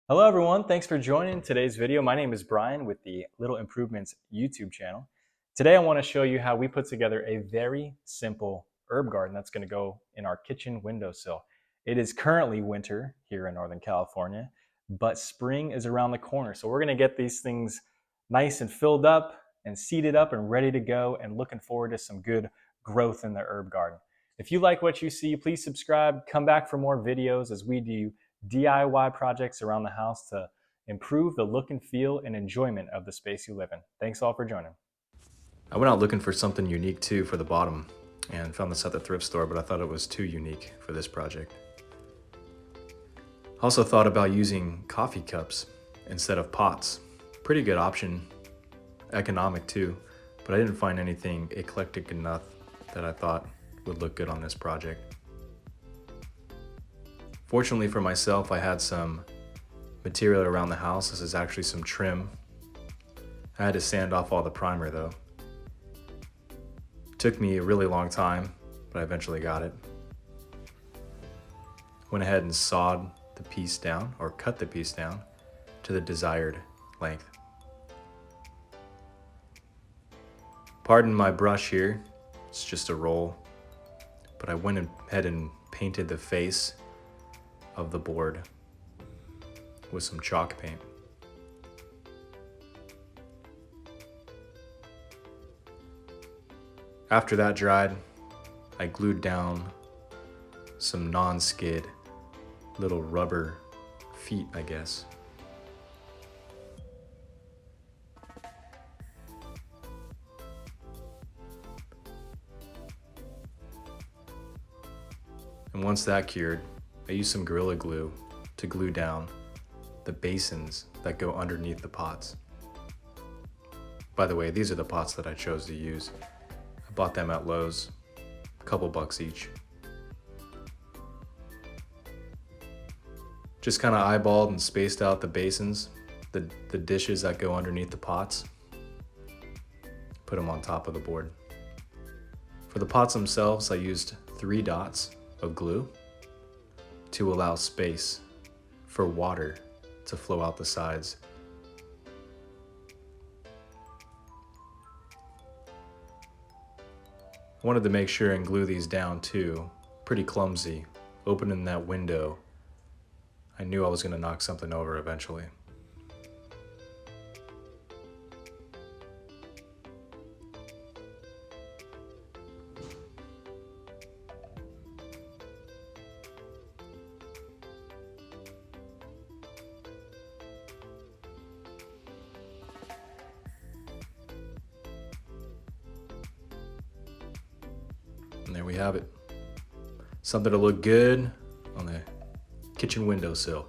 Hello everyone, thanks for joining today's video. My name is Brian with the Little Improvements YouTube channel. Today I want to show you how we put together a very simple herb garden that's going to go in our kitchen windowsill. It is currently winter here in Northern California, but spring is around the corner. So we're going to get these things nice and filled up and seeded up and ready to go, and looking forward to some good growth in the herb garden. If you like what you see, please subscribe, come back for more videos as we do DIY projects around the house to improve the look and feel and enjoyment of the space you live in. Thanks all for joining. I went out looking for something unique too for the bottom and found this at the thrift store, but I thought it was too unique for this project. Also thought about using coffee cups instead of pots. Pretty good option, economic too, but I didn't find anything eclectic enough that I thought would look good on this project. Fortunately for myself, I had some material around the house. This is actually some trim. I had to sand off all the primer though. Took me a really long time, but I eventually got it. Went ahead and sawed the piece down, or cut the piece down, to the desired length. Pardon my brush here, it's just a roll, but I went ahead and painted the face of the board with some chalk paint. After that dried, I glued down some non-skid little rubber feet, I guess. And once that cured, I used some Gorilla Glue to glue down the basins that go underneath the pots. By the way, these are the pots that I chose to use. I bought them at Lowe's, a couple bucks each. Just kind of eyeballed and spaced out the basins, the dishes that go underneath the pots. Put them on top of the board. For the pots themselves, I used 3 dots of glue to allow space for water to flow out the sides. I wanted to make sure and glue these down too. Pretty clumsy. Opening that window, I knew I was going to knock something over eventually. And there we have it. Something to look good on the kitchen windowsill.